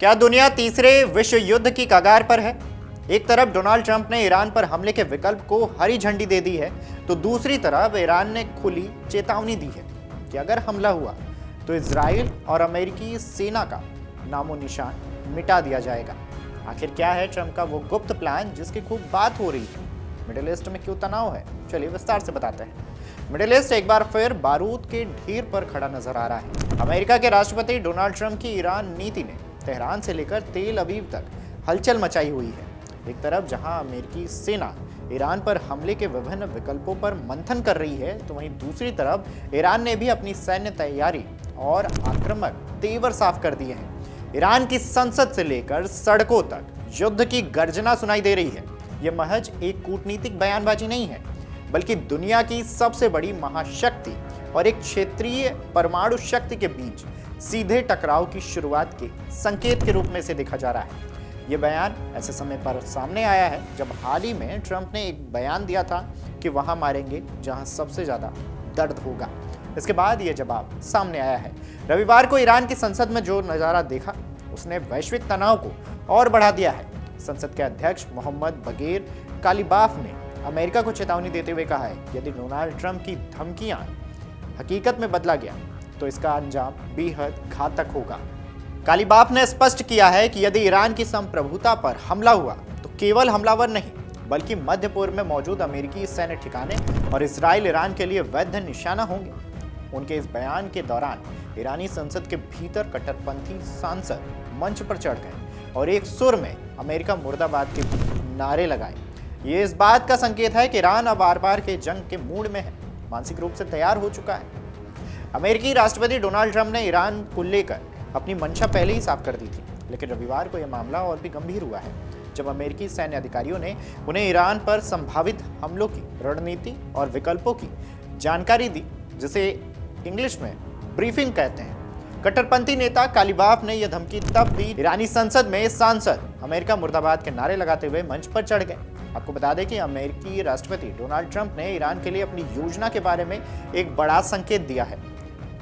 क्या दुनिया तीसरे विश्व युद्ध की कगार पर है? एक तरफ डोनाल्ड ट्रंप ने ईरान पर हमले के विकल्प को हरी झंडी दे दी है, तो दूसरी तरफ ईरान ने खुली चेतावनी दी है कि अगर हमला हुआ तो इजराइल और अमेरिकी सेना का नामो निशान मिटा दिया जाएगा। आखिर क्या है ट्रंप का वो गुप्त प्लान जिसकी खूब बात हो रही है? मिडिल ईस्ट में क्यों तनाव है? चलिए विस्तार से बताते हैं। मिडिल ईस्ट एक बार फिर बारूद के ढेर पर खड़ा नजर आ रहा है। अमेरिका के राष्ट्रपति डोनाल्ड ट्रंप की ईरान नीति ने तेहरान से लेकर तेल अवीव तक हलचल मचाई हुई है। एक तरफ जहां अमेरिकी सेना ईरान पर हमले के विभिन्न विकल्पों पर मंथन कर रही है, तो वहीं दूसरी तरफ ईरान ने भी अपनी सैन्य तैयारी और आक्रामक तेवर साफ कर दिए हैं। ईरान की संसद से लेकर सड़कों तक युद्ध की गर्जना सुनाई दे रही है। यह महज एक कूटनीतिक बयानबाजी नहीं है, बल्कि दुनिया की सबसे बड़ी महाशक्ति और एक क्षेत्रीय परमाणु शक्ति के बीच सीधे टकराव की शुरुआत के संकेत के रूप में से देखा जा रहा है। यह बयान ऐसे समय पर सामने आया है जब हाल ही में ट्रंप ने एक बयान दिया था कि वहां मारेंगे जहां सबसे ज्यादा दर्द होगा। इसके बाद यह जवाब सामने आया है। रविवार को ईरान की संसद में जो नजारा देखा उसने वैश्विक तनाव को और बढ़ा दिया है। संसद के अध्यक्ष मोहम्मद बगेर कालिबाफ ने अमेरिका को चेतावनी देते हुए कहा है कि यदि डोनाल्ड ट्रंप की धमकियां हकीकत में बदला गया तो इसका अंजाम बेहद घातक होगा। कालिबाफ ने स्पष्ट किया है कि यदि ईरान की संप्रभुता पर हमला हुआ तो केवल हमलावर नहीं, बल्कि मध्य पूर्व में मौजूद अमेरिकी सैन्य ठिकाने और इजराइल ईरान के लिए वैध निशाना होंगे। उनके इस बयान के दौरान ईरानी संसद के भीतर कट्टरपंथी सांसद मंच पर चढ़ गए और एक सुर में अमेरिका मुर्दाबाद के नारे लगाए। ये इस बात का संकेत है कि ईरान अब आर पार के जंग के मूड में है, मानसिक रूप से तैयार हो चुका है। अमेरिकी राष्ट्रपति डोनाल्ड ट्रंप ने ईरान को लेकर अपनी मंशा पहले ही साफ कर दी थी, लेकिन रविवार को यह मामला और भी गंभीर हुआ है जब अमेरिकी सैन्य अधिकारियों ने उन्हें ईरान पर संभावित हमलों की रणनीति और विकल्पों की जानकारी दी, जिसे इंग्लिश में ब्रीफिंग कहते हैं। कट्टरपंथी नेता कालिबाफ ने यह धमकी तब दी ईरानी संसद में सांसद अमेरिका मुर्दाबाद के नारे लगाते हुए मंच पर चढ़ गए। आपको बता दें कि अमेरिकी राष्ट्रपति डोनाल्ड ट्रंप ने ईरान के लिए अपनी योजना के बारे में एक बड़ा संकेत दिया है।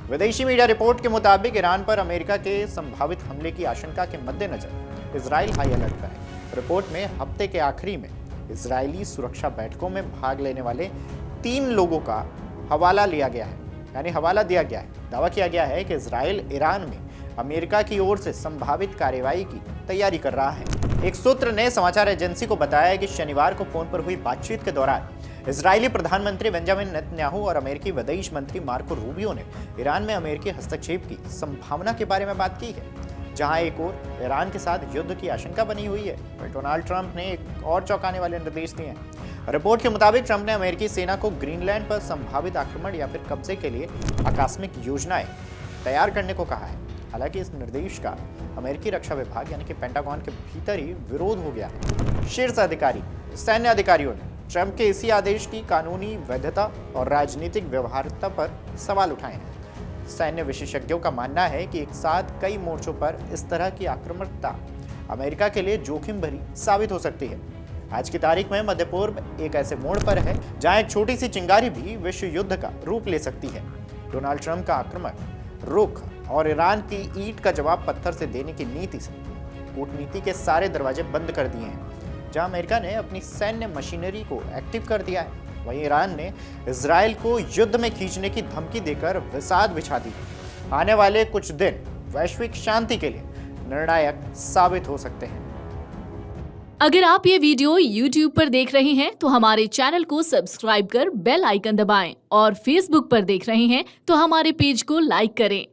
विदेशी मीडिया रिपोर्ट के मुताबिक ईरान पर अमेरिका के संभावित हमले की आशंका के मद्देनजर इजराइल हाई अलर्ट पर है। रिपोर्ट में हफ्ते के आखिरी में इजरायली सुरक्षा बैठकों में भाग लेने वाले 3 लोगों का हवाला दिया गया है। दावा किया गया है कि इजराइल ईरान में अमेरिका की ओर से संभावित कार्रवाई की तैयारी कर रहा है। एक सूत्र ने समाचार एजेंसी को बताया कि शनिवार को फोन पर हुई बातचीत के दौरान इजरायली प्रधानमंत्री बेंजामिन नेतन्याहू और अमेरिकी विदेश मंत्री मार्को रूबियो ने ईरान में अमेरिकी हस्तक्षेप की संभावना के बारे में बात की है। जहां एक ओर ईरान के साथ युद्ध की आशंका बनी हुई है, वहीं डोनाल्ड ट्रंप ने एक और चौंकाने वाले निर्देश दिए हैं। रिपोर्ट के मुताबिक ट्रंप ने अमेरिकी सेना को ग्रीनलैंड पर संभावित आक्रमण या फिर कब्जे के लिए आकस्मिक योजनाएं तैयार करने को कहा है। हालांकि इस निर्देश का अमेरिकी रक्षा विभाग यानी कि पेंटागन के भीतर ही विरोध हो गया है। शीर्ष अधिकारी सैन्य अधिकारियों ने ट्रंप के इसी आदेश की कानूनी वैधता और राजनीतिक व्यवहार्यता पर सवाल उठाए हैं। सैन्य विशेषज्ञों का मानना है कि एक साथ कई मोर्चों पर इस तरह की आक्रामकता अमेरिका के लिए जोखिम भरी साबित हो सकती है। आज की तारीख में मध्य पूर्व एक ऐसे मोड़ पर है जहां एक छोटी सी चिंगारी भी विश्व युद्ध का रूप ले सकती है। डोनाल्ड ट्रंप का आक्रामक रुख और ईरान की ईंट का जवाब पत्थर से देने की नीति से कूटनीति के सारे दरवाजे बंद कर दिए हैं। जहां अमेरिका ने अपनी सैन्य मशीनरी को एक्टिव कर दिया है, वहीं ईरान ने इजराइल को युद्ध में खींचने की धमकी देकर विषाद बिछा दी। आने वाले कुछ दिन वैश्विक शांति के लिए निर्णायक साबित हो सकते हैं। अगर आप ये वीडियो YouTube पर देख रहे हैं तो हमारे चैनल को सब्सक्राइब कर बेल आइकन दबाएं और Facebook पर देख रहे हैं तो हमारे पेज को लाइक करें।